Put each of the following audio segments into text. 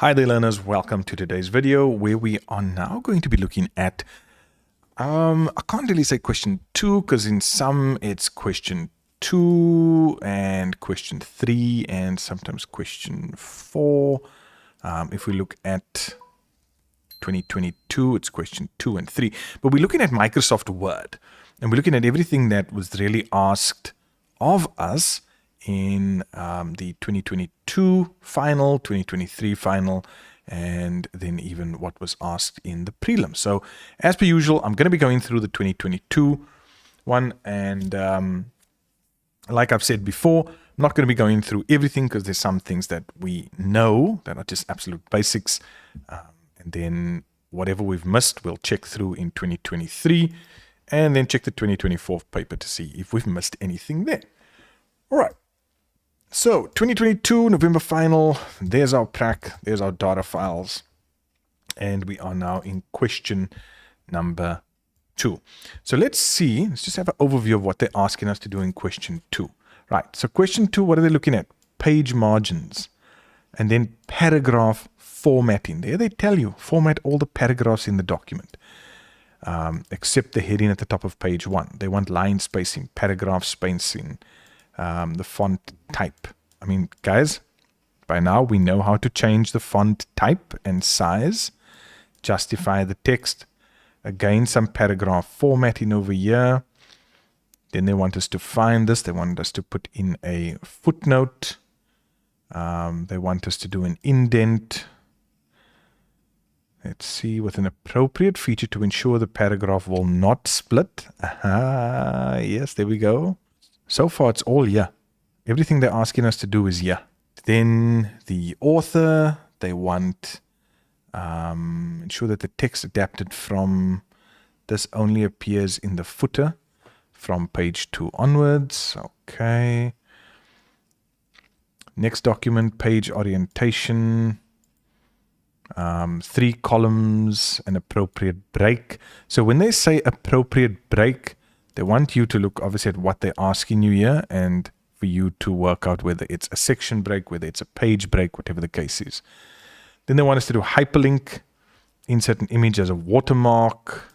Hi there learners, welcome to today's video where we are now going to be looking at, I can't really say question 2 because in some it's question 2 and question 3 and sometimes question 4. If we look at 2022, it's question 2 and 3. But we're looking at Microsoft Word and we're looking at everything that was really asked of us in the 2022 final, 2023 final, and then even what was asked in the prelim. So as per usual, I'm going to be going through the 2022 one, and like I've said before, I'm not going to be going through everything because there's some things that we know that are just absolute basics, and then whatever we've missed, we'll check through in 2023, and then check the 2024 paper to see if we've missed anything there. All right. So 2022 November final, there's our prac, there's our data files, and we are now in question number 2. So let's just have an overview of what they're asking us to do in question 2. Right, so question 2, what are they looking at? Page margins, and then paragraph formatting. There they tell you, format all the paragraphs in the document, except the heading at the top of page 1. They want line spacing, paragraph spacing, the font type. I mean, guys, by now we know how to change the font type and size, justify the text. Again, some paragraph formatting over here. Then they want us to find this. They want us to put in a footnote. They want us to do an indent. Let's see, with an appropriate feature to ensure the paragraph will not split. Aha, yes, there we go. So far, it's all yeah. Everything they're asking us to do is yeah. Then the author, they want ensure that the text adapted from this only appears in the footer from page 2 onwards. Okay. Next document, page orientation. 3 columns, an appropriate break. So when they say appropriate break, they want you to look obviously at what they're asking you here and for you to work out whether it's a section break, whether it's a page break, whatever the case is. Then they want us to do hyperlink, insert an image as a watermark,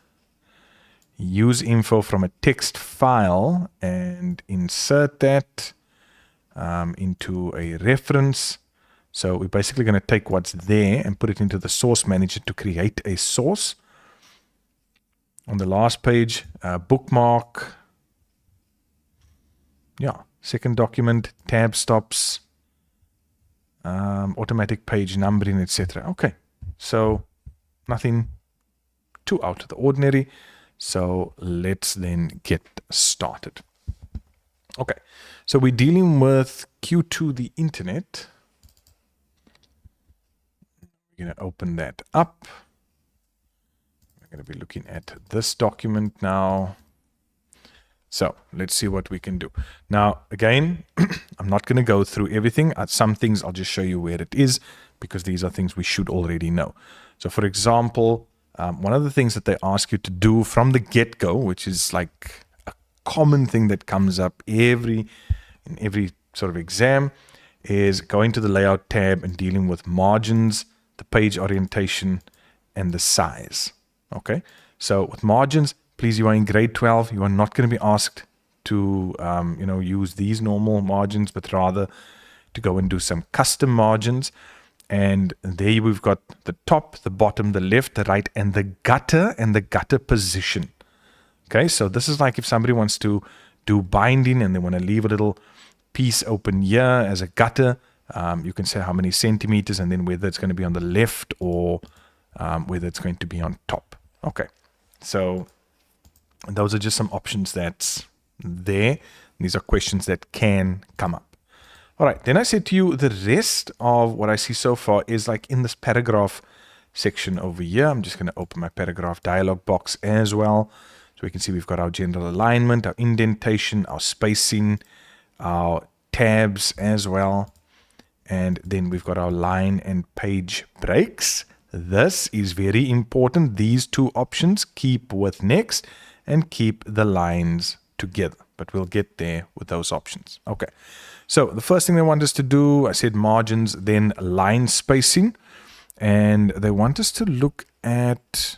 use info from a text file and insert that into a reference. So we're basically going to take what's there and put it into the source manager to create a source. On the last page, bookmark, second document, tab stops, automatic page numbering, etc. Okay, so nothing too out of the ordinary. So let's then get started. Okay, so we're dealing with Q2, the internet. We're going to open that up. Going to be looking at this document now. So let's see what we can do. Now, again, I'm not going to go through everything. Some things I'll just show you where it is because these are things we should already know. So for example, one of the things that they ask you to do from the get-go, which is like a common thing that comes up in every sort of exam, is going to the layout tab and dealing with margins, the page orientation, and the size. Okay, so with margins, please, you are in grade 12. You are not going to be asked to, use these normal margins, but rather to go and do some custom margins. And there we've got the top, the bottom, the left, the right, and the gutter position. Okay, so this is like if somebody wants to do binding and they want to leave a little piece open here as a gutter, you can say how many centimeters and then whether it's going to be on the left or whether it's going to be on top. Okay, so those are just some options that's there. These are questions that can come up. All right, then I said to you, the rest of what I see so far is like in this paragraph section over here. I'm just going to open my paragraph dialog box as well. So we can see we've got our general alignment, our indentation, our spacing, our tabs as well. And then we've got our line and page breaks. This is very important. These 2 options, keep with next and keep the lines together. But we'll get there with those options. Okay, so the first thing they want us to do, I said margins, then line spacing. And they want us to look at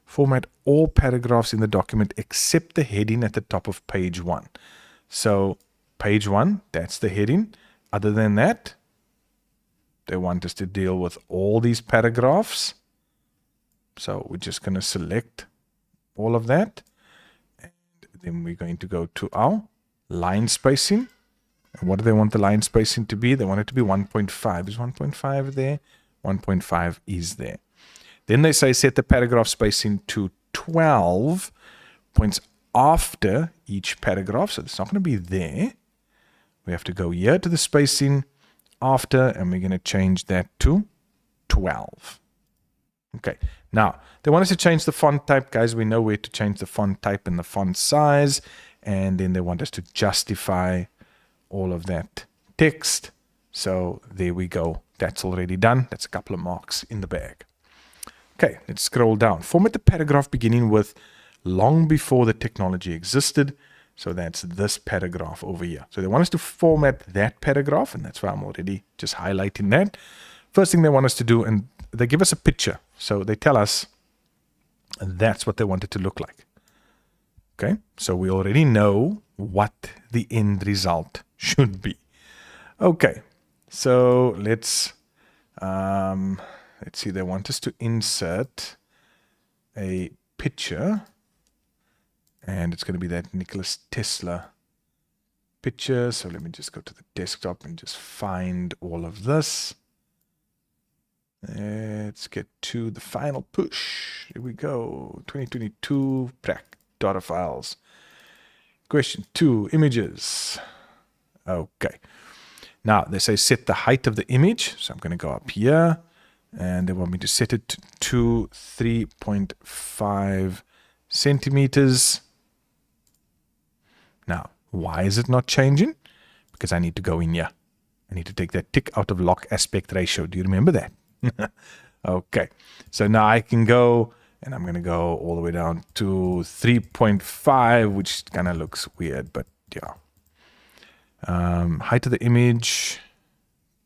format all paragraphs in the document except the heading at the top of page 1. So page 1, that's the heading. Other than that, they want us to deal with all these paragraphs. So we're just going to select all of that. And then we're going to go to our line spacing. And what do they want the line spacing to be? They want it to be 1.5. Is 1.5 there? 1.5 is there. Then they say set the paragraph spacing to 12 points after each paragraph. So it's not going to be there. We have to go here to the spacing after, and we're going to change that to 12. Okay, now they want us to change the font type. Guys, we know where to change the font type and the font size. And then they want us to justify all of that text. So there we go. That's already done. That's a couple of marks in the bag. Okay, let's scroll down. Format the paragraph beginning with long before the technology existed. So that's this paragraph over here. So they want us to format that paragraph, and that's why I'm already just highlighting that. First thing they want us to do, and they give us a picture. So they tell us that's what they want it to look like. Okay, so we already know what the end result should be. Okay, so let's see. They want us to insert a picture, and it's going to be that Nikola Tesla picture. So let me just go to the desktop and just find all of this. Let's get to the final push. Here we go. 2022 prac data files. Question 2, images. Okay. Now they say set the height of the image. So I'm going to go up here, and they want me to set it to 3.5 centimeters. Now, why is it not changing? Because I need to go in here. I need to take that tick out of lock aspect ratio. Do you remember that? Okay, so now I can go, and I'm going to go all the way down to 3.5, which kind of looks weird, but yeah. Height of the image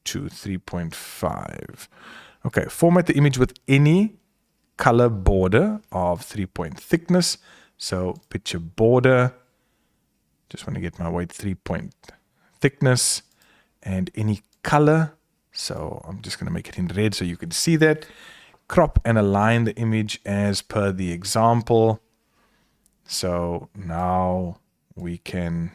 to 3.5. Okay, format the image with any color border of 3-point thickness. So picture border. Just want to get my weight 3-point thickness and any color. So I'm just going to make it in red so you can see that. Crop and align the image as per the example. So now we can,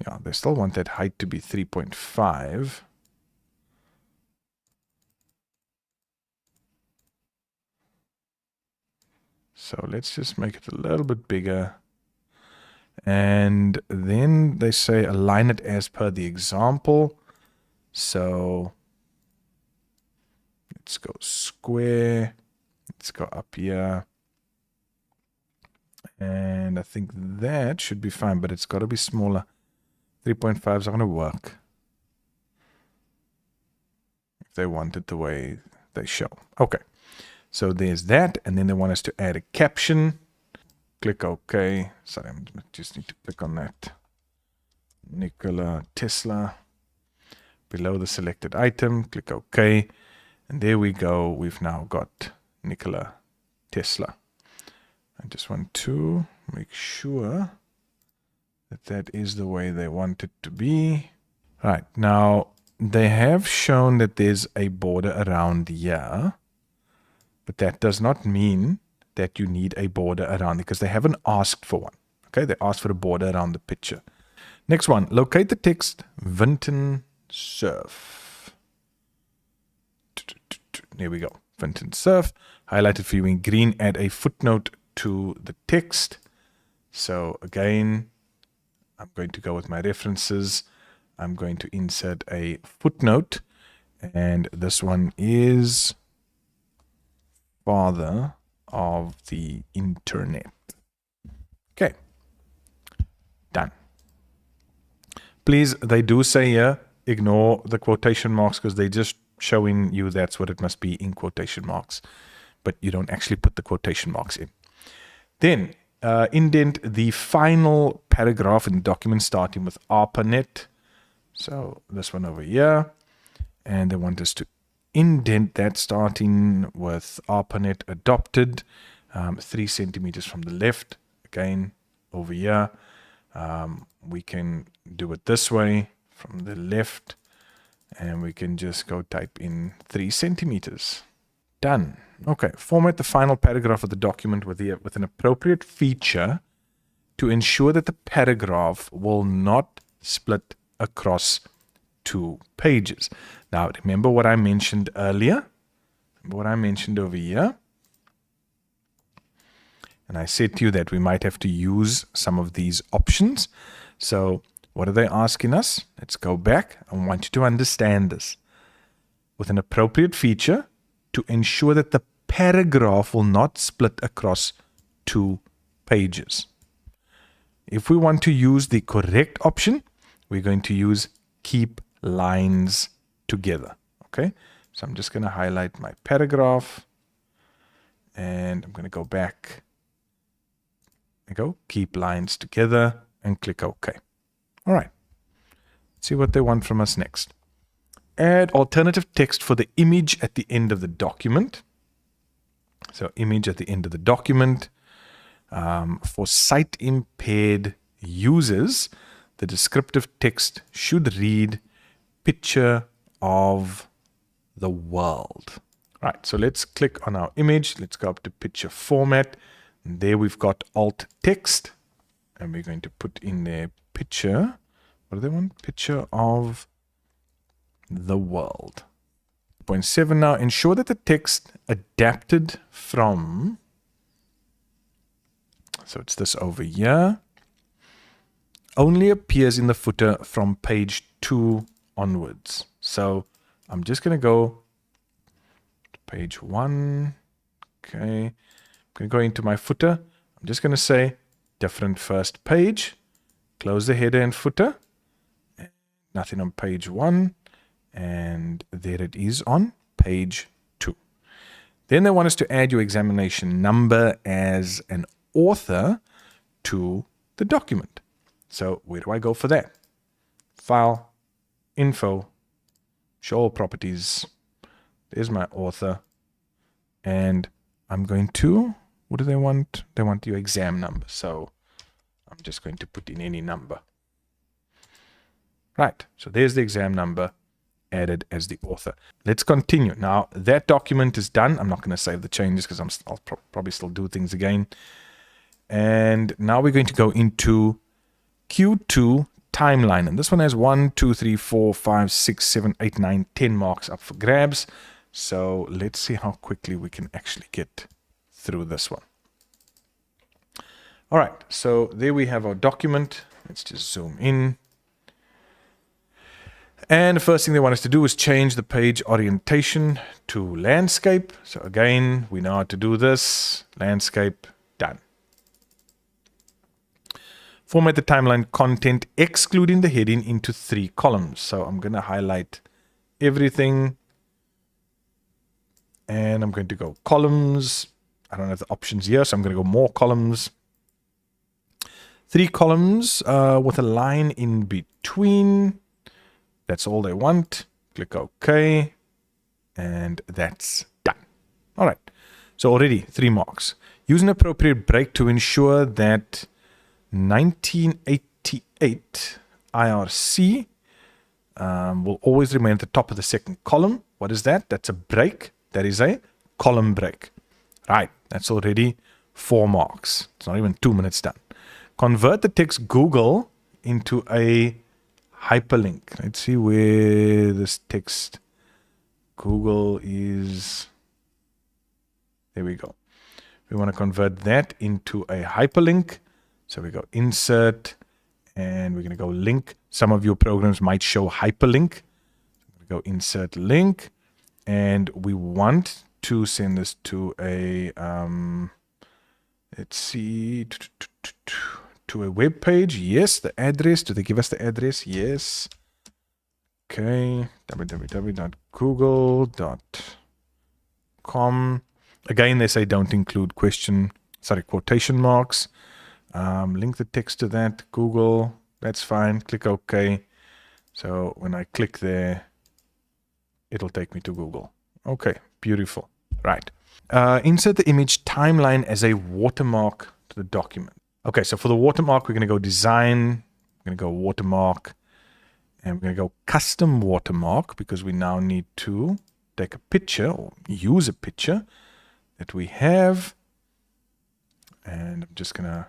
yeah, they still want that height to be 3.5. So let's just make it a little bit bigger. And then they say align it as per the example. So let's go square. Let's go up here. And I think that should be fine, but it's got to be smaller. 3.5 is not going to work if they want it the way they show. Okay, so there's that. And then they want us to add a caption. Click OK. Sorry, I just need to click on that. Nikola Tesla. Below the selected item, click OK. And there we go. We've now got Nikola Tesla. I just want to make sure that that is the way they want it to be. All right, now they have shown that there's a border around here, but that does not mean that you need a border around it because they haven't asked for one. Okay, they asked for a border around the picture. Next one, locate the text Vinton Surf. There we go, Vinton Surf. Highlighted for you in green, add a footnote to the text. So again, I'm going to go with my references. I'm going to insert a footnote, and this one is father of the internet. Okay, done. Please, they do say here, ignore the quotation marks because they're just showing you that's what it must be in quotation marks, but you don't actually put the quotation marks in. Then indent the final paragraph in the document starting with ARPANET. So this one over here, and they want us to indent that starting with ARPANET adopted, 3 centimeters from the left. Again, over here, we can do it this way from the left, and we can just go type in 3 centimeters. Done. Okay, format the final paragraph of the document with an appropriate feature to ensure that the paragraph will not split across 2 pages. Now, remember what I mentioned earlier? Remember what I mentioned over here? And I said to you that we might have to use some of these options. So what are they asking us? Let's go back. I want you to understand this. With an appropriate feature to ensure that the paragraph will not split across 2 pages. If we want to use the correct option, we're going to use keep lines together. Okay, so I'm just going to highlight my paragraph, and I'm going to go back. There you go, keep lines together, and click OK. All right, let's see what they want from us next. Add alternative text for the image at the end of the document. So image at the end of the document. For sight-impaired users, the descriptive text should read picture of the world. Right, so let's click on our image. Let's go up to picture format. And there we've got alt text. And we're going to put in there picture. What do they want? Picture of the world. 0.7 now. Ensure that the text adapted from... So it's this over here. Only appears in the footer from page 2 onwards. So I'm just going to go to page 1. Okay. I'm going to go into my footer. I'm just going to say different first page. Close the header and footer. Nothing on page 1. And there it is on page 2. Then they want us to add your examination number as an author to the document. So where do I go for that? File, info, show all properties. There's my author. And I'm going to, what do they want? They want your exam number. So I'm just going to put in any number. Right, so there's the exam number added as the author. Let's continue. Now that document is done. I'm not going to save the changes because I'll probably still do things again. And now we're going to go into Q2 timeline. And this one has 1, 2, 3, 4, 5, 6, 7, 8, 9, 10 marks up for grabs. So let's see how quickly we can actually get through this one. All right, so there we have our document. Let's just zoom in. And the first thing they want us to do is change the page orientation to landscape. So again, we know how to do this. Landscape, done. Format the timeline content, excluding the heading, into 3 columns. So I'm going to highlight everything. And I'm going to go columns. I don't have the options here, so I'm going to go more columns. 3 columns with a line in between. That's all they want. Click OK. And that's done. All right. So already 3 marks. Use an appropriate break to ensure that 1988 IRC will always remain at the top of the second column. What is that? That's a break. That is a column break. Right. That's already 4 marks. It's not even 2 minutes done. Convert the text Google into a hyperlink. Let's see where this text Google is. There we go. We want to convert that into a hyperlink. So we go insert, and we're going to go link. Some of your programs might show hyperlink. We go insert link, and we want to send this to a, let's see, to a web page. Yes, the address. Do they give us the address? Yes. Okay, www.google.com. Again, they say don't include quotation marks. Link the text to that. Google. That's fine. Click OK. So when I click there, it'll take me to Google. Okay, beautiful. Right. Insert the image timeline as a watermark to the document. Okay, so for the watermark, we're going to go design, we're going to go watermark, and we're going to go custom watermark because we now need to take a picture or use a picture that we have. And I'm just going to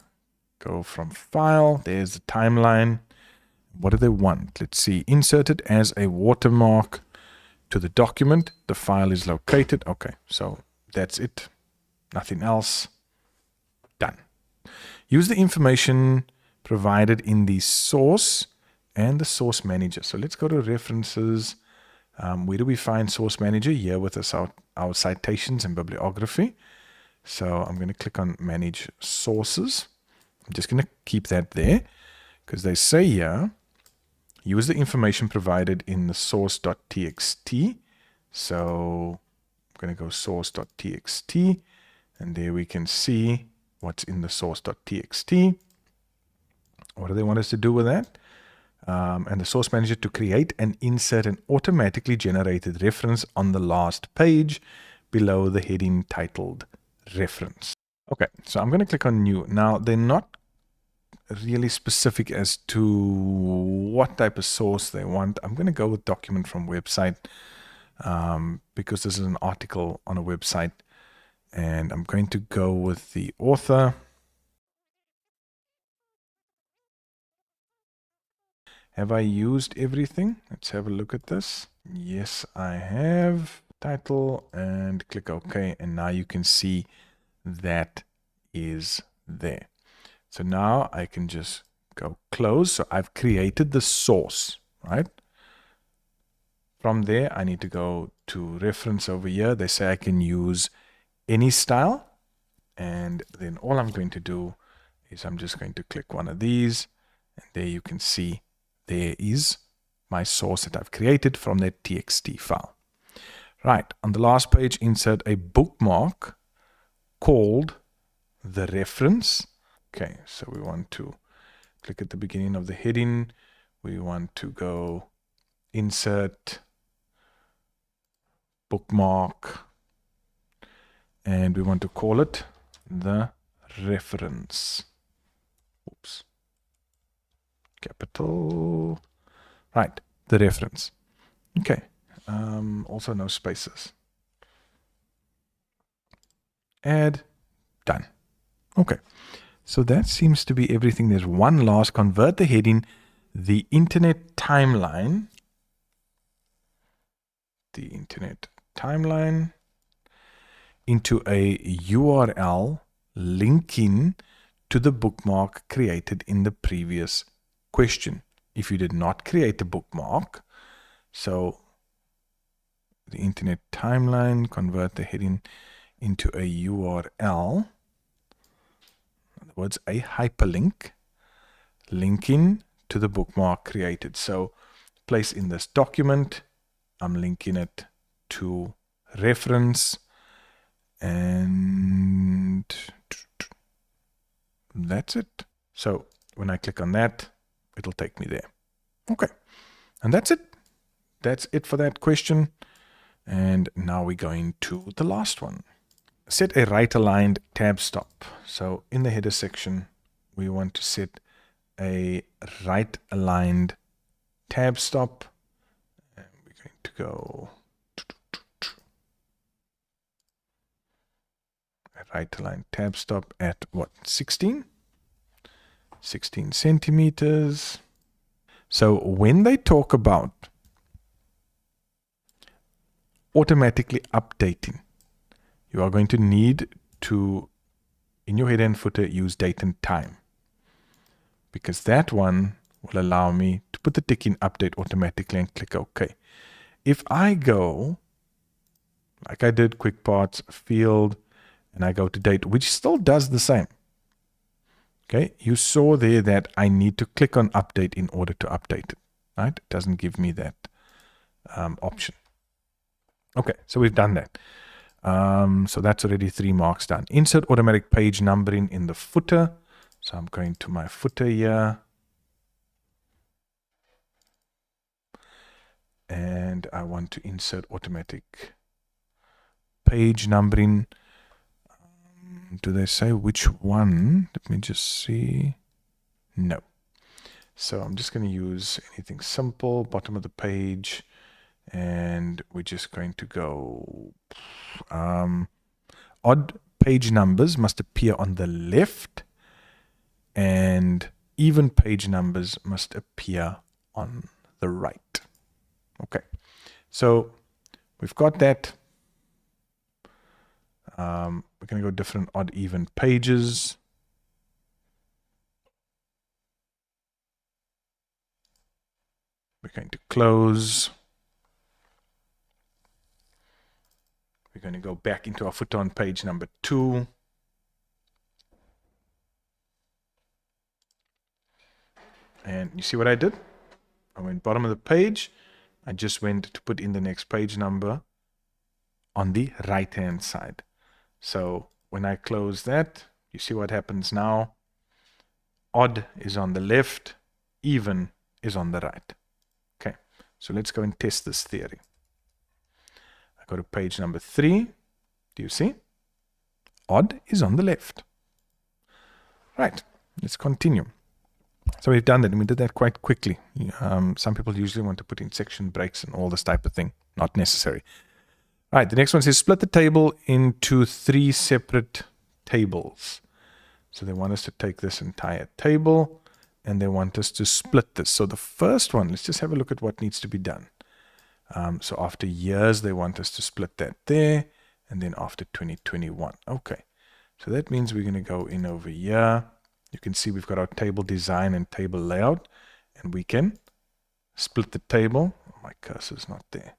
go from file. There's the timeline. What do they want? Let's see. Insert it as a watermark to the document. The file is located. Okay, so that's it. Nothing else. Done. Use the information provided in the source and the source manager. So let's go to references. Where do we find source manager? Here with us, our citations and bibliography. So I'm going to click on manage sources. I'm just going to keep that there because they say here, use the information provided in the source.txt. So I'm going to go source.txt, and there we can see what's in the source.txt. What do they want us to do with that? And the source manager to create and insert an automatically generated reference on the last page below the heading titled reference. Okay, so I'm going to click on new. Now, they're not really specific as to what type of source they want. I'm going to go with document from website because this is an article on a website, and I'm going to go with the author. Have I used everything? Let's have a look at this. Yes, I have. Title and click OK. And now you can see that is there. So now I can just go close. So I've created the source, right? From there, I need to go to reference over here. They say I can use any style. And then all I'm going to do is I'm just going to click one of these. And there you can see there is my source that I've created from that txt file. Right, on the last page, insert a bookmark called the reference. Okay, so we want to click at the beginning of the heading. We want to go insert bookmark, and we want to call it the reference. Oops. Capital. Right, the reference. Okay. Also no spaces. Add. Done. Okay. So that seems to be everything. There's one last. Convert the heading, the internet timeline. The internet timeline into a URL linking to the bookmark created in the previous question. If you did not create a bookmark, so the internet timeline, convert the heading into a URL, in other words, a hyperlink, linking to the bookmark created. So place in this document, I'm linking it to reference, and that's it. So when I click on that, it'll take me there. Okay, and that's it. That's it for that question. And now we're going to the last one. Set a right-aligned tab stop. So in the header section, we want to set a right-aligned tab stop. And we're going to go a right-aligned tab stop at what? 16 centimeters. So when they talk about automatically updating, you are going to need to, in your header and footer, use date and time, because that one will allow me to put the tick in update automatically and click OK. If I go, like I did, quick parts, field, and I go to date, which still does the same. Okay, you saw there that I need to click on update in order to update it, right? It doesn't give me that option. Okay, so we've done that. So that's already 3 marks done. Insert automatic page numbering in the footer. So I'm going to my footer here. And I want to insert automatic page numbering. Do they say which one? Let me just see. No. So I'm just going to use anything simple, bottom of the page, and we're just going to go odd page numbers must appear on the left, and even page numbers must appear on the right. Okay, so we've got that. We're going to go different odd even pages. We're going to close. We're going to go back into our footer on page number 2. And you see what I did? I went bottom of the page. I just went to put in the next page number on the right-hand side. So when I close that, you see what happens now? Odd is on the left, even is on the right. Okay, so let's go and test this theory. I go to page number 3. Do you see? Odd is on the left. Right, let's continue. So we've done that, and we did that quite quickly. Some people usually want to put in section breaks and all this type of thing. Not necessary. Right, the next one says split the table into 3 separate tables. So they want us to take this entire table, and they want us to split this. So the first one, let's just have a look at what needs to be done. So after years, they want us to split that there, and then after 2021. Okay, so that means we're going to go in over here. You can see we've got our table design and table layout, and we can split the table. Oh, my cursor's not there.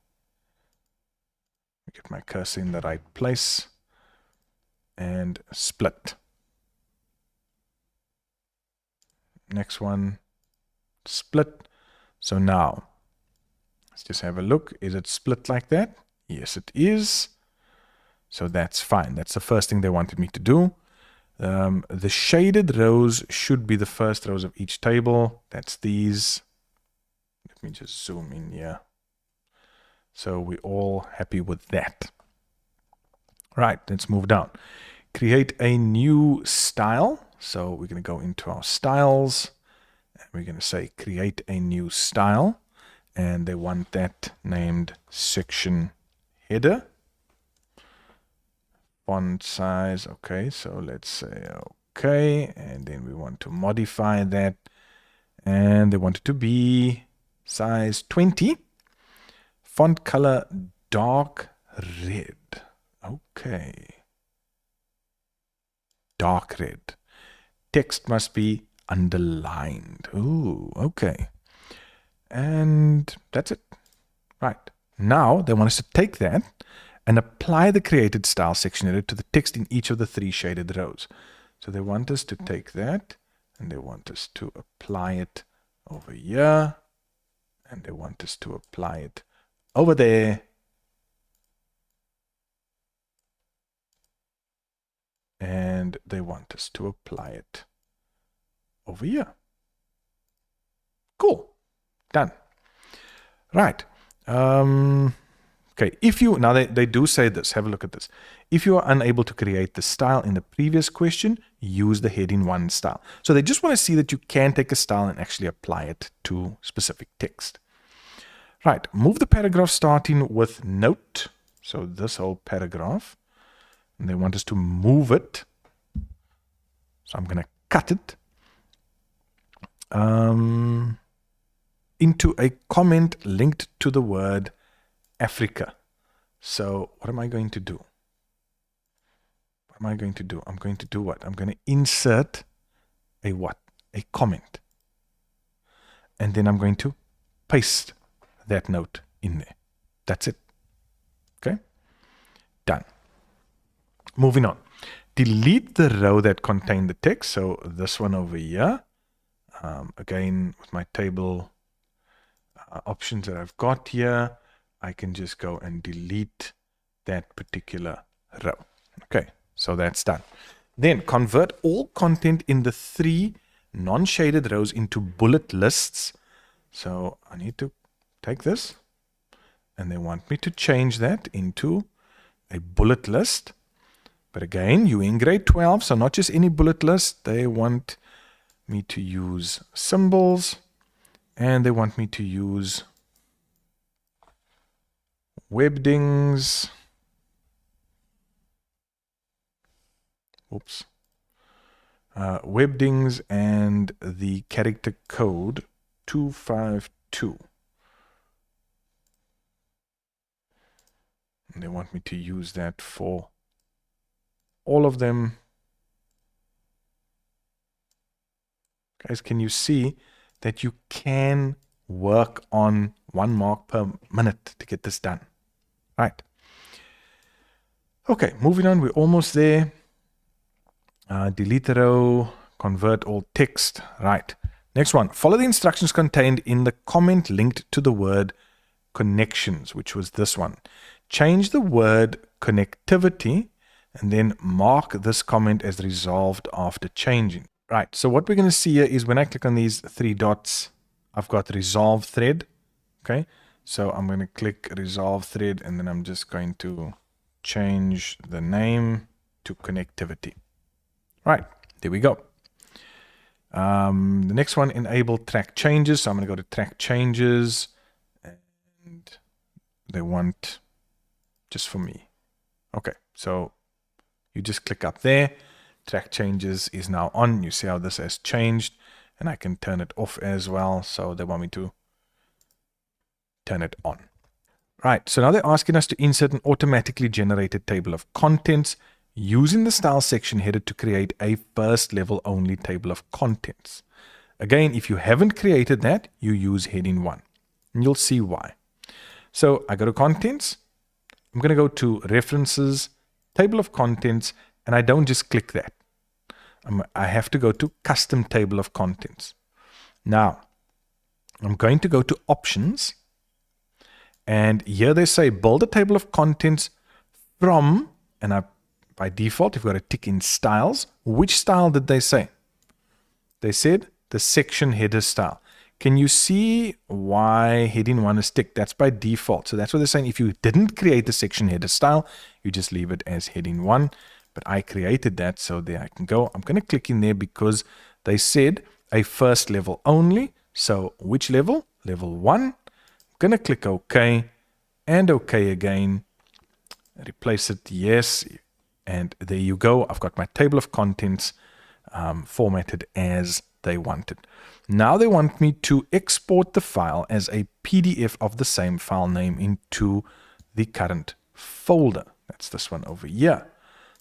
Get my cursor in the right place and split. Next one, split. So now let's just have a look. Is it split like that? Yes, it is. So that's fine. That's the first thing they wanted me to do. The shaded rows should be the first rows of each table. That's these. Let me just zoom in here. So we're all happy with that. Right, let's move down. Create a new style. So we're going to go into our styles. And we're going to say create a new style. And they want that named section header. Font size. Okay, so let's say okay. And then we want to modify that. And they want it to be size 20. Font color, dark red. Okay. Dark red. Text must be underlined. Ooh, okay. And that's it. Right. Now they want us to take that and apply the created style section header to the text in each of the 3 shaded rows. So they want us to take that and they want us to apply it over here. And they want us to apply it over there. And they want us to apply it over here. Cool. Done. Right. Okay. If you, now they do say this, have a look at this. If you are unable to create the style in the previous question, use the heading 1 style. So they just want to see that you can take a style and actually apply it to specific text. Right, move the paragraph starting with note. So this whole paragraph. And they want us to move it. So I'm going to cut it into a comment linked to the word Africa. So what am I going to do? What am I going to do? I'm going to do what? I'm going to insert a what? A comment. And then I'm going to paste that note in there. That's it. Okay? Done. Moving on. Delete the row that contained the text. So this one over here. Again, with my table options that I've got here, I can just go and delete that particular row. Okay, so that's done. Then convert all content in the 3 non-shaded rows into bullet lists. So I need to take this, and they want me to change that into a bullet list. But again, you're in grade 12, so not just any bullet list. They want me to use symbols, and they want me to use webdings. Oops. Webdings and the character code 252. And they want me to use that for all of them. Guys, can you see that you can work on 1 mark per minute to get this done? Right. Okay, moving on. We're almost there. Delete the row, convert all text. Right. Next one. Follow the instructions contained in the comment linked to the word connections, which was this one. Change the word connectivity and then mark this comment as resolved after changing. Right, so what we're going to see here is when I click on these 3 dots, I've got resolve thread. Okay, so I'm going to click resolve thread and then I'm just going to change the name to connectivity. Right, there we go. The next one, enable track changes. So I'm going to go to track changes and they want just for me. Okay, so you just click up there. Track changes is now on. You see how this has changed, and I can turn it off as well. So they want me to turn it on. Right, so now they're asking us to insert an automatically generated table of contents using the style section header to create a first level only table of contents. Again, if you haven't created that, you use heading 1, and you'll see why. So I go to contents. I'm going to go to references, table of contents, and I don't just click that. I have to go to custom table of contents. Now, I'm going to go to options, and here they say build a table of contents from, and by default, if you've got a tick in styles, which style did they say? They said the section header style. Can you see why heading 1 is ticked? That's by default. So that's what they're saying. If you didn't create the section header style, you just leave it as heading 1. But I created that, so there I can go. I'm going to click in there because they said a first level only. So which level? Level 1. I'm going to click OK and OK again. Replace it, yes. And there you go. I've got my table of contents formatted as they wanted. Now they want me to export the file as a PDF of the same file name into the current folder. That's this one over here.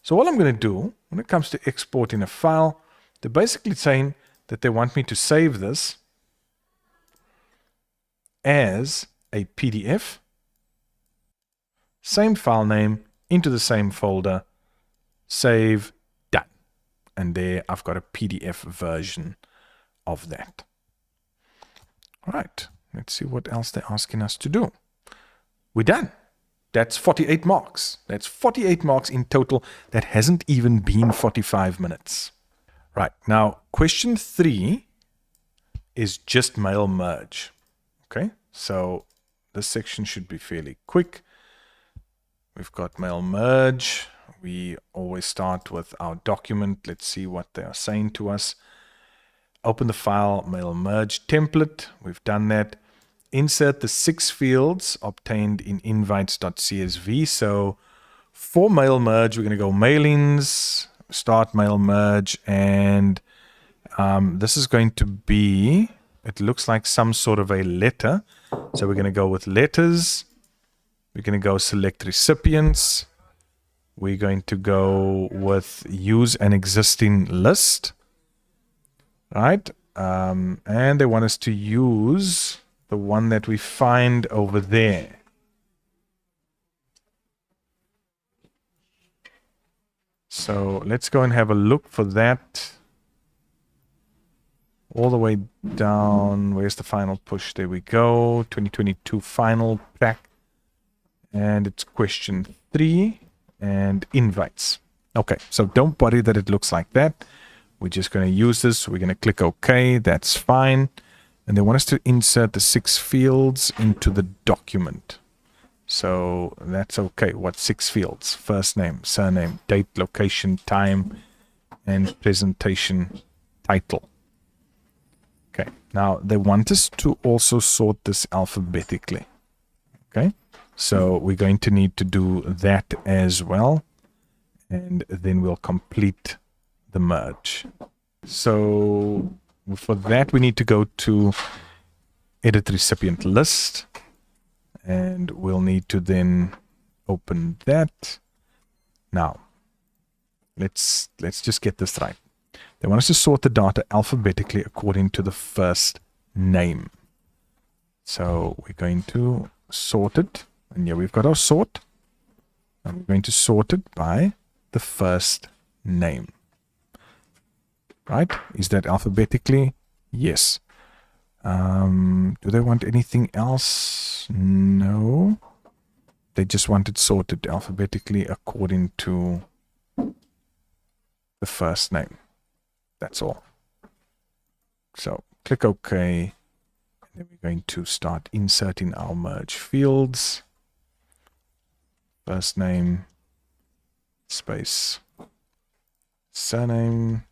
So what I'm going to do when it comes to exporting a file, they're basically saying that they want me to save this as a PDF, same file name, into the same folder, save, done. And there I've got a PDF version of that. All right, let's see what else they're asking us to do. We're done. That's 48 marks. That's 48 marks in total. That hasn't even been 45 minutes. Right, now question 3 is just mail merge. Okay, so this section should be fairly quick. We've got mail merge. We always start with our document. Let's see what they are saying to us. Open the file, mail merge template. We've done that. Insert the 6 fields obtained in invites.csv. So for mail merge, we're going to go mailings, start mail merge, and this is going to be, it looks like some sort of a letter. So we're going to go with letters. We're going to go select recipients. We're going to go with use an existing list. Right? And they want us to use the one that we find over there. So let's go and have a look for that. All the way down. Where's the final push? There we go. 2022 final pack. And it's question 3 and invites. Okay, so don't worry that it looks like that. We're just going to use this. We're going to click OK. That's fine. And they want us to insert the 6 fields into the document. So that's okay. What 6 fields? First name, surname, date, location, time, and presentation title. Okay, now they want us to also sort this alphabetically. Okay, so we're going to need to do that as well, and then we'll complete the merge. So for that, we need to go to edit recipient list, and we'll need to then open that. Now, let's just get this right. They want us to sort the data alphabetically according to the first name. So we're going to sort it, and here we've got our sort, and we're going to sort it by the first name. Right? Is that alphabetically? Yes. Do they want anything else? No. They just want it sorted alphabetically according to the first name. That's all. So click OK. And then we're going to start inserting our merge fields. First name, space, surname.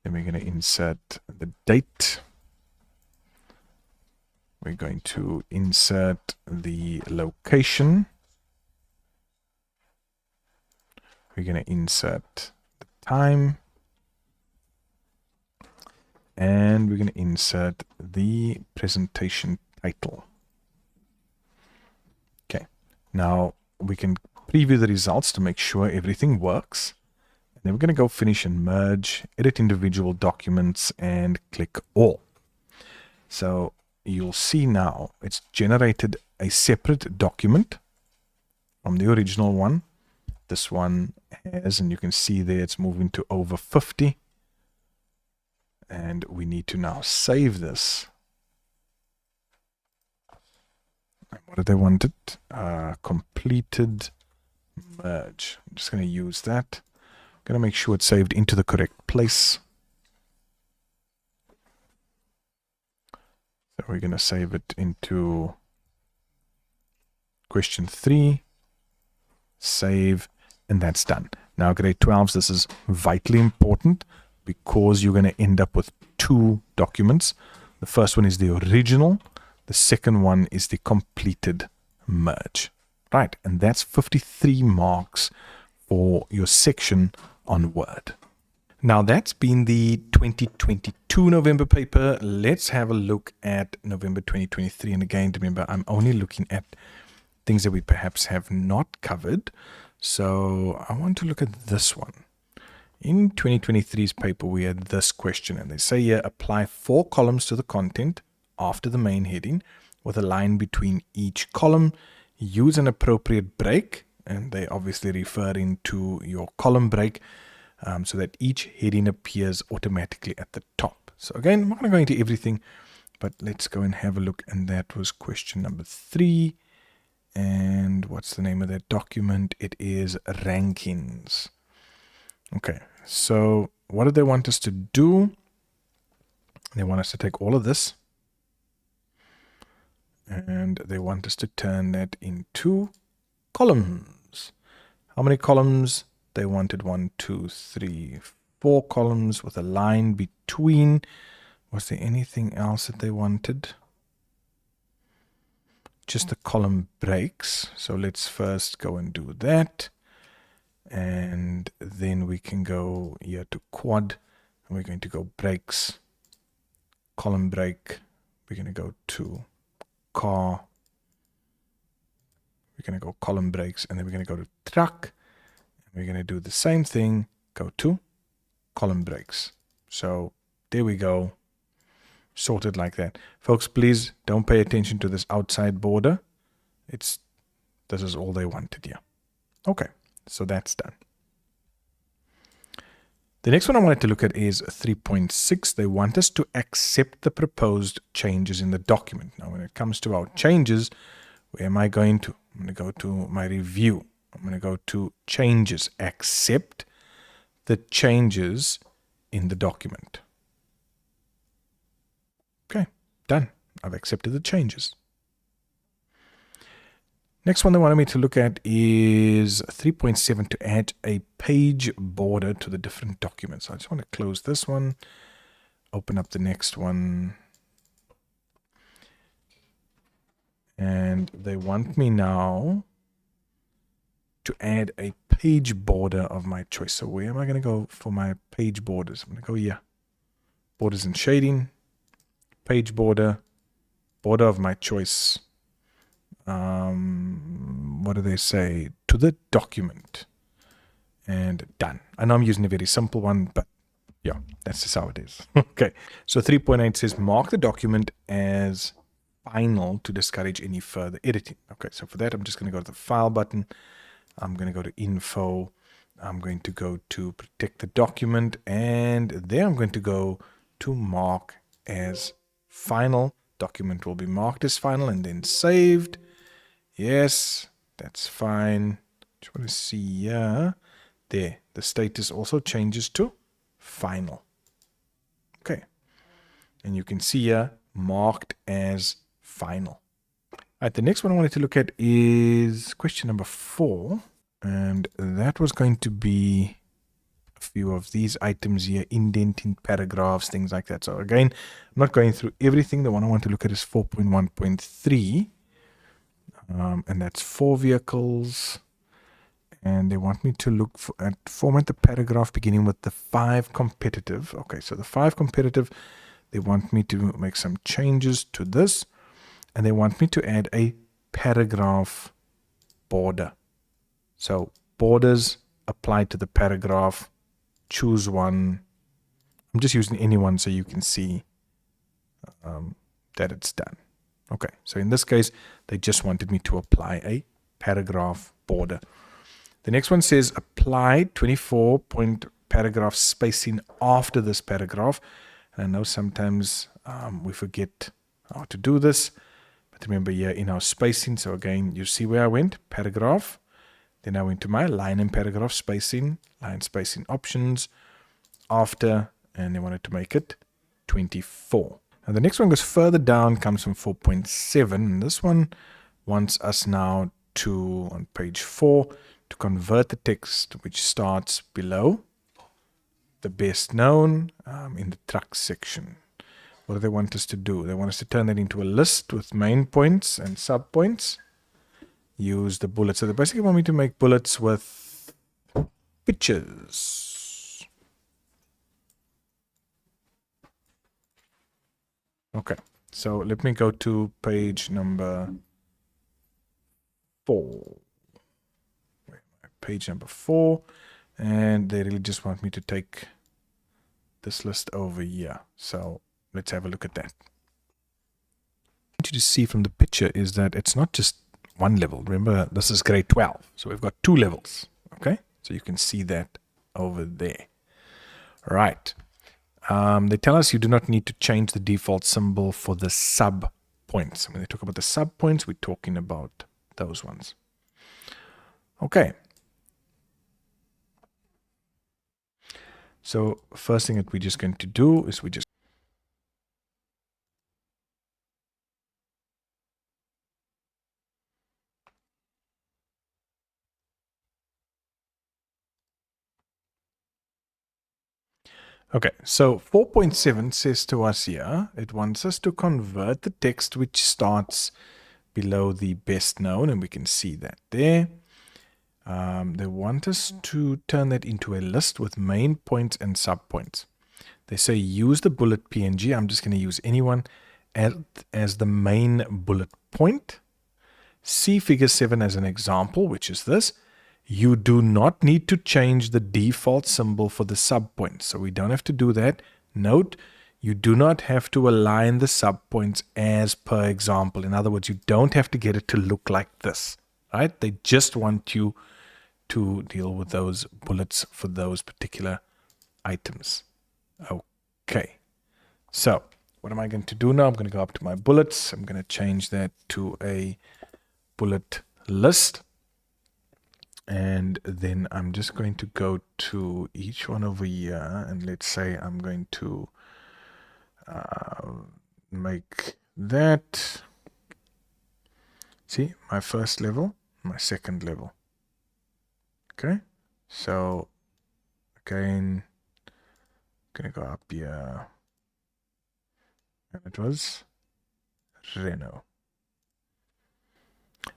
Then we're going to insert the date. We're going to insert the location. We're going to insert the time. And we're going to insert the presentation title. Okay, now we can preview the results to make sure everything works. And then we're going to go finish and merge, edit individual documents, and click all. So you'll see now it's generated a separate document from the original one. This one has, and you can see there it's moving to over 50. And we need to now save this. What do they want it? Completed merge. I'm just going to use that. I'm going to make sure it's saved into the correct place. So we're going to save it into question 3. Save, and that's done. Now, grade 12s, this is vitally important, because you're going to end up with 2 documents. The first one is the original. The second one is the completed merge. Right, and that's 53 marks for your section on Word. Now that's been the 2022 November paper. Let's have a look at November 2023. And again, remember, I'm only looking at things that we perhaps have not covered. So I want to look at this one. In 2023's paper, we had this question, and they say here, apply 4 columns to the content after the main heading with a line between each column. Use an appropriate break, and they obviously referring to your column break, so that each heading appears automatically at the top. So again, I'm not going to go into everything, but let's go and have a look, and that was question number 3. And what's the name of that document? It is rankings. Okay, so what do they want us to do? They want us to take all of this, and they want us to turn that into columns. How many columns? They wanted 1, 2, 3, 4 columns with a line between. Was there anything else that they wanted? Just the column breaks. So let's first go and do that. And then we can go here to quad, and we're going to go breaks, column break. We're going to go to car. We're going to go column breaks, and then we're going to go to truck. And we're going to do the same thing, go to column breaks. So there we go. Sorted like that. Folks, please don't pay attention to this outside border. This is all they wanted here. Okay. So that's done. The next one I wanted to look at is 3.6. They want us to accept the proposed changes in the document. Now, when it comes to our changes, where am I going to? I'm going to go to my review. I'm going to go to changes. Accept the changes in the document. Okay, done. I've accepted the changes. Next one they wanted me to look at is 3.7 to add a page border to the different documents. So I just want to close this one, open up the next one. And they want me now to add a page border of my choice. So where am I going to go for my page borders? I'm going to go here. Borders and shading, page border, border of my choice. What do they say? To the document. And done. I know I'm using a very simple one, but yeah, that's just how it is. Okay, so 3.8 says mark the document as final to discourage any further editing. Okay, so for that, I'm just going to go to the file button. I'm going to go to info. I'm going to go to protect the document, and there I'm going to go to mark as final. Document will be marked as final and then saved. Yes, that's fine. Just want to see here. There, the status also changes to final. Okay, and you can see here marked as final. All right, the next one I wanted to look at is question number 4, and that was going to be a few of these items here, indenting paragraphs, things like that. So again, I'm not going through everything. The one I want to look at is 4.1.3, and that's 4 vehicles. And they want me to look at format the paragraph beginning with the 5 competitive. Okay, so the 5 competitive, they want me to make some changes to this. And they want me to add a paragraph border. So borders apply to the paragraph. Choose one. I'm just using any one so you can see that it's done. Okay, so in this case, they just wanted me to apply a paragraph border. The next one says apply 24-point paragraph spacing after this paragraph. And I know sometimes we forget how to do this. But remember here in our spacing, so again, you see where I went, paragraph. Then I went to my line and paragraph spacing, line spacing options, after, and they wanted to make it 24. Now the next one goes further down, comes from 4.7. And this one wants us now to, on page 4, to convert the text which starts below the best known in the truck section. What do they want us to do? They want us to turn that into a list with main points and sub points. Use the bullets. So they basically want me to make bullets with pictures. Okay, so let me go to page number 4. Page number 4, and they really just want me to take this list over here. So let's have a look at that. What I want you to see from the picture is that it's not just one level. Remember, this is grade 12, so we've got 2 levels. Okay, so you can see that over there. Right. They tell us you do not need to change the default symbol for the sub points. When they talk about the sub points, we're talking about those ones. Okay. So first thing that we're just going to do is okay, so 4.7 says to us here, it wants us to convert the text which starts below the best known, and we can see that there. They want us to turn that into a list with main points and sub points. They say use the bullet PNG. I'm just going to use anyone as the main bullet point. See figure 7 as an example, which is this. You do not need to change the default symbol for the sub points. So we don't have to do that. Note, you do not have to align the sub points as per example. In other words, you don't have to get it to look like this, right? They just want you to deal with those bullets for those particular items. Okay. So what am I going to do now? I'm going to go up to my bullets. I'm going to change that to a bullet list. And then I'm just going to go to each one over here. And let's say I'm going to make that See, my first level, my second level. Okay, so again, gonna go up here, and it was Renault.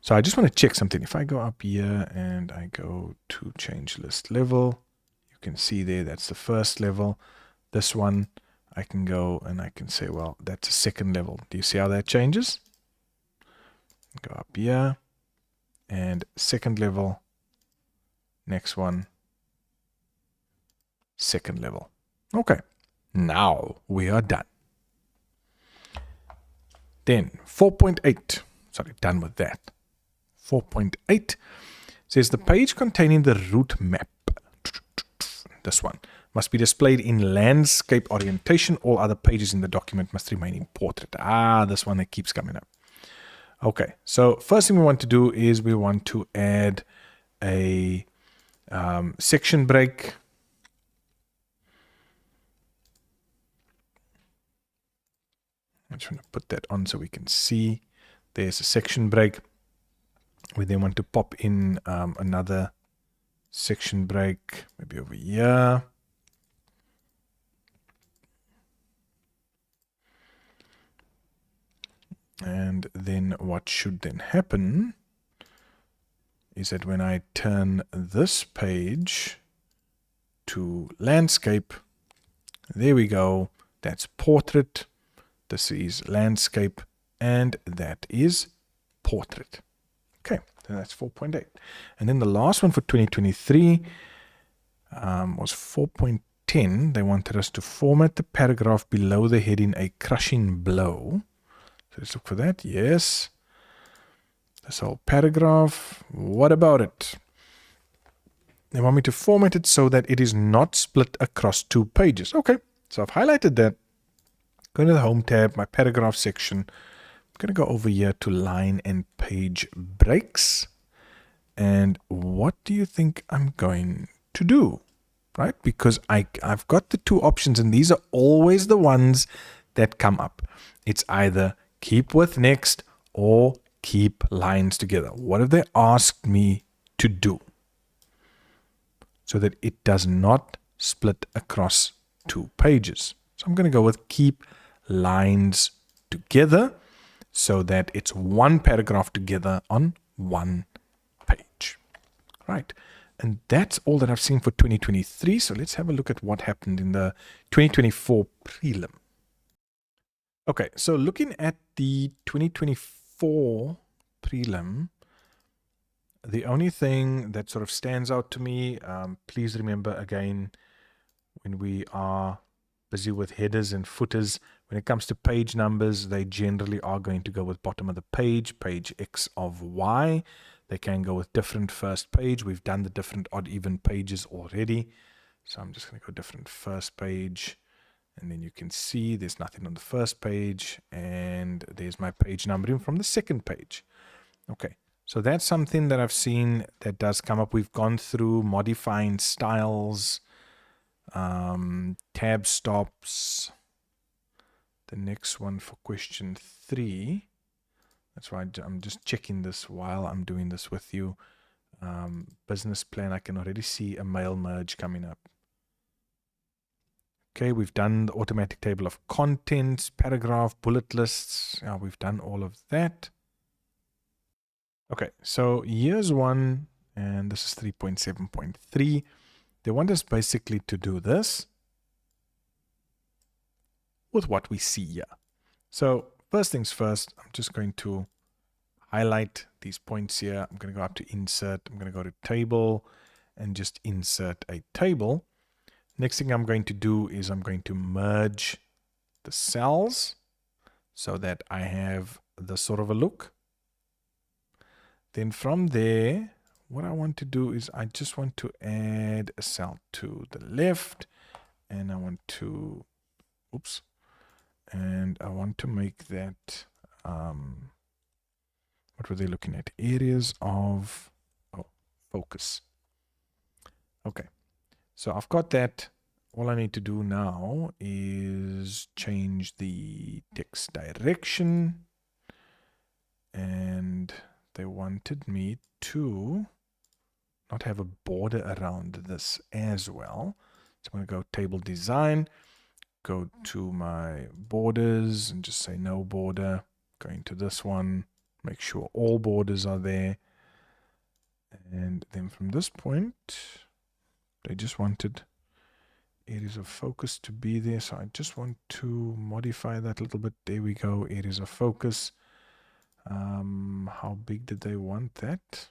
So I just want to check something. If I go up here and I go to change list level, you can see there that's the first level. This one, I can go and I can say, well, that's a second level. Do you see how that changes? Go up here and second level. Next one, second level. Okay, now we are done. Then 4.8, sorry, done with that. 4.8 says the page containing the route map, this one, must be displayed in landscape orientation. All other pages in the document must remain in portrait. This one that keeps coming up. Okay, so first thing we want to do is we want to add a section break. I'm just going to put that on so we can see. There's a section break. We then want to pop in another section break, maybe over here. And then what should then happen is that when I turn this page to landscape, there we go. That's portrait. This is landscape. And that is portrait. Okay, so that's 4.8. And then the last one for 2023 was 4.10. They wanted us to format the paragraph below the heading a crushing blow. So let's look for that. Yes. This whole paragraph. What about it? They want me to format it so that it is not split across 2 pages. Okay, so I've highlighted that. Go to the home tab, my paragraph section. I'm going to go over here to line and page breaks. And what do you think I'm going to do? Right? Because I've got the 2 options, and these are always the ones that come up. It's either keep with next or keep lines together. What have they asked me to do? So that it does not split across 2 pages. So I'm going to go with keep lines together so that it's 1 paragraph together on 1 page. Right. And that's all that I've seen for 2023. So let's have a look at what happened in the 2024 prelim. Okay, so looking at the 2024 prelim, the only thing that sort of stands out to me, please remember again, when we are busy with headers and footers, when it comes to page numbers, they generally are going to go with bottom of the page, page X of Y. They can go with different first page. We've done the different odd even pages already. So I'm just going to go different first page. And then you can see there's nothing on the first page. And there's my page numbering from the second page. Okay, so that's something that I've seen that does come up. We've gone through modifying styles, tab stops. The next one for question 3. That's why I'm just checking this while I'm doing this with you. Business plan, I can already see a mail merge coming up. Okay, we've done the automatic table of contents, paragraph, bullet lists. Yeah, we've done all of that. Okay, so here's one, and this is 3.7.3. They want us basically to do this with what we see here. So first things first, I'm just going to highlight these points here. I'm going to go up to insert. I'm going to go to table and just insert a table. Next thing I'm going to do is I'm going to merge the cells so that I have this sort of a look. Then from there, what I want to do is I just want to add a cell to the left, and I want to, oops, and I want to make that, what were they looking at? Areas of focus. Okay, so I've got that. All I need to do now is change the text direction and they wanted me to not have a border around this as well. So I'm going to go table design, go to my borders and just say no border. Going to this one, make sure all borders are there. And then from this point, they just wanted areas of focus to be there. So I just want to modify that a little bit. There we go, areas of focus. How big did they want that?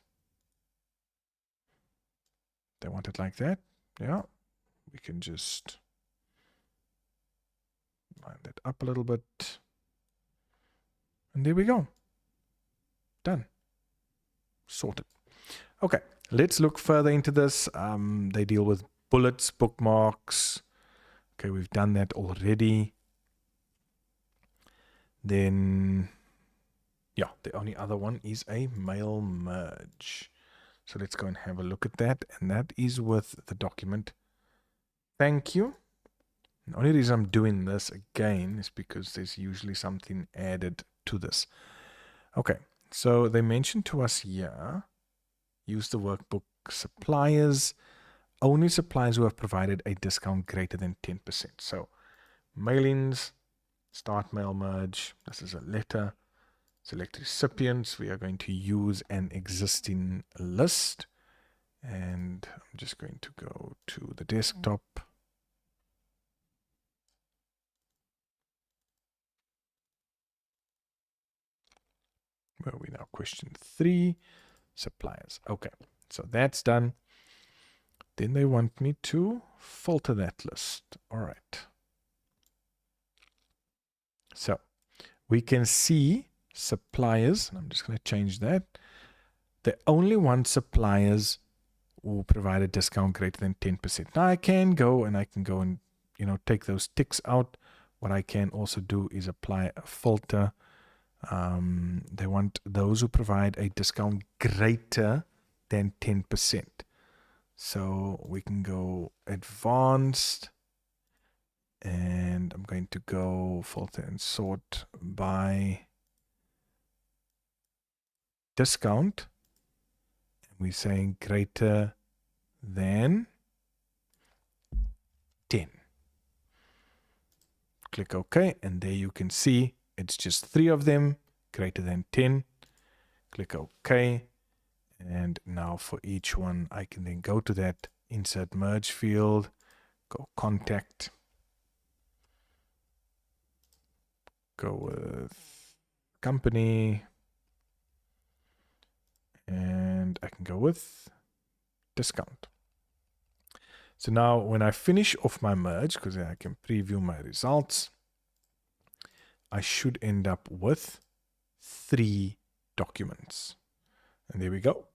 They want it like that. Yeah, we can just line that up a little bit. And there we go. Done. Sorted. Okay, let's look further into this. They deal with bullets, bookmarks. Okay, we've done that already. Then, yeah, the only other one is a mail merge. So let's go and have a look at that. And that is with the document. Thank you. The only reason I'm doing this again is because there's usually something added to this. Okay, so they mentioned to us here, use the workbook suppliers, only suppliers who have provided a discount greater than 10%. So mailings, start mail merge, this is a letter. Select recipients, we are going to use an existing list. And I'm just going to go to the desktop. Where are we now? Question 3, suppliers. Okay, so that's done. Then they want me to filter that list. All right. So we can see suppliers, and I'm just going to change that. They only want suppliers who provide a discount greater than 10%. Now I can go and take those ticks out. What I can also do is apply a filter. They want those who provide a discount greater than 10%. So we can go advanced, and I'm going to go filter and sort by discount. And we're saying greater than 10. Click OK, and there you can see it's just 3 of them, greater than 10. Click OK. And now for each one, I can then go to that insert merge field, go contact, go with company, and I can go with discount. So now when I finish off my merge, because I can preview my results, I should end up with 3 documents. And there we go.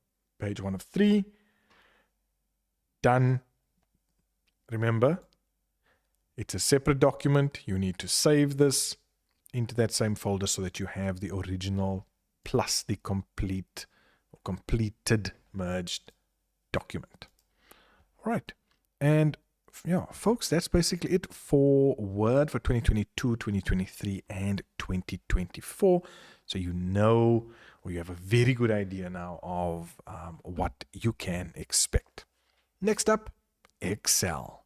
Page 1 of 3. Done. Remember, it's a separate document. You need to save this into that same folder so that you have the original plus the complete or completed merged document. All right. And yeah, folks, that's basically it for Word for 2022, 2023, and 2024. So you know, or you have a very good idea now of what you can expect. Next up, Excel.